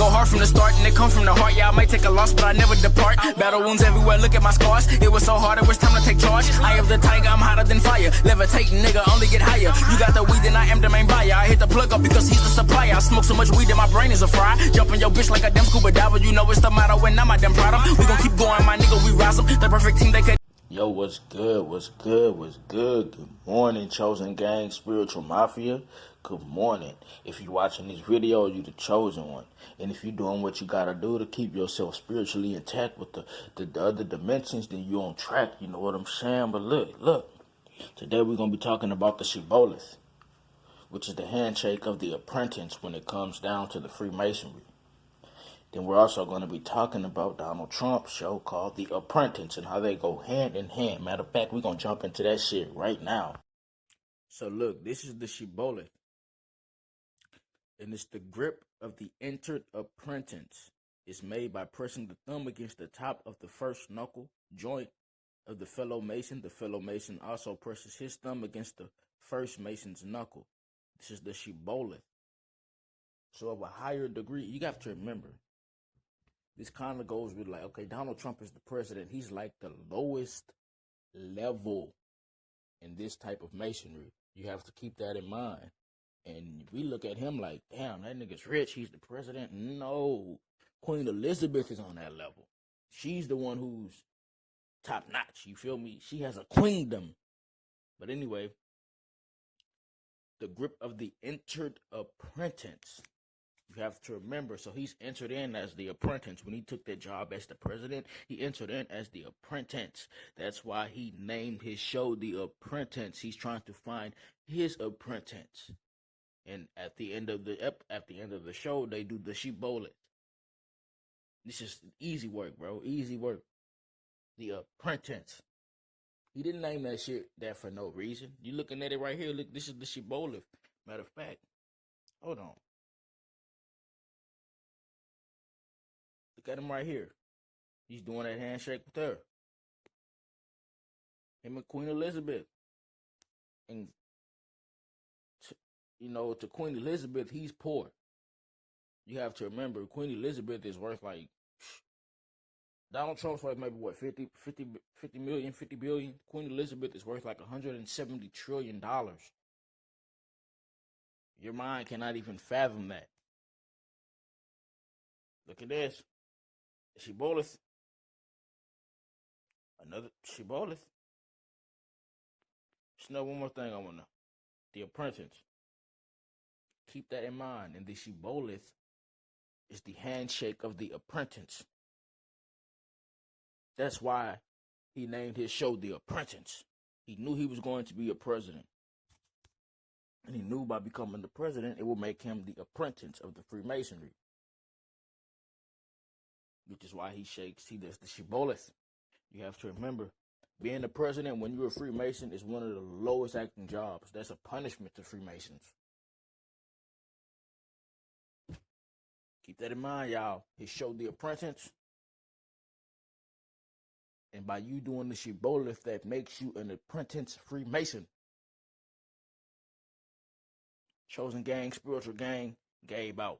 go hard from the start, and they come from the heart. Yeah, I might take a loss, but I never depart. Battle wounds everywhere, look at my scars. It was so hard, it was time to take charge. I am the tiger, I'm hotter than fire. Levitating, nigga, only get higher. You got the weed, then I am the main buyer. I hit the plug up because he's the supplier. I smoke so much weed that my brain is a fry. Jumping your bitch like a damn scuba diver. You know it's the motto when I'm a damn proud of. We gon' keep going, my nigga, we rise up. The perfect team, they could. Yo, what's good? What's good? What's good? Good morning, Chosen Gang, Spiritual Mafia. Good morning. If you're watching this video, you the chosen one. And if you're doing what you gotta do to keep yourself spiritually intact with the other dimensions, then you on track. You know what I'm saying? But look. Today we're gonna be talking about the shibboleth, which is the handshake of the apprentice when it comes down to the Freemasonry. Then we're also going to be talking about Donald Trump's show called The Apprentice and how they go hand in hand. Matter of fact, we're going to jump into that shit right now. So look, this is the shibboleth. And it's the grip of the entered apprentice. It's made by pressing the thumb against the top of the first knuckle joint of the fellow mason. The fellow mason also presses his thumb against the first mason's knuckle. This is the shibboleth. So of a higher degree, you have to remember, this kind of goes with like, okay, Donald Trump is the president. He's like the lowest level in this type of masonry. You have to keep that in mind. And we look at him like, damn, that nigga's rich. He's the president. No, Queen Elizabeth is on that level. She's the one who's top notch. You feel me? She has a queendom. But anyway, the grip of the entered apprentice. You have to remember, so he's entered in as the apprentice. When he took that job as the president, he entered in as the apprentice. That's why he named his show The Apprentice. He's trying to find his apprentice. And at the end of the show, they do the shibboleth. This is easy work, bro. Easy work. The apprentice. He didn't name that shit that for no reason. You looking at it right here. Look, this is the shibboleth. Matter of fact, hold on. Look at him right here. He's doing that handshake with her. Him and Queen Elizabeth. And, to Queen Elizabeth, he's poor. You have to remember, Queen Elizabeth is worth like, Donald Trump's worth maybe what, 50 million, 50 billion? Queen Elizabeth is worth like $170 trillion. Your mind cannot even fathom that. Look at this. Shibboleth. Another shibboleth. Just know one more thing I want to know. The apprentice. Keep that in mind. And the shibboleth is the handshake of the apprentice. That's why he named his show The Apprentice. He knew he was going to be a president. And he knew by becoming the president, it would make him the apprentice of the Freemasonry. Which is why he does the shibboleth. You have to remember, being the president when you're a Freemason is one of the lowest acting jobs. That's a punishment to Freemasons. Keep that in mind, y'all. His show, The Apprentice. And by you doing the shibboleth, that makes you an apprentice Freemason. Chosen Gang, Spiritual Gang, Gabe out.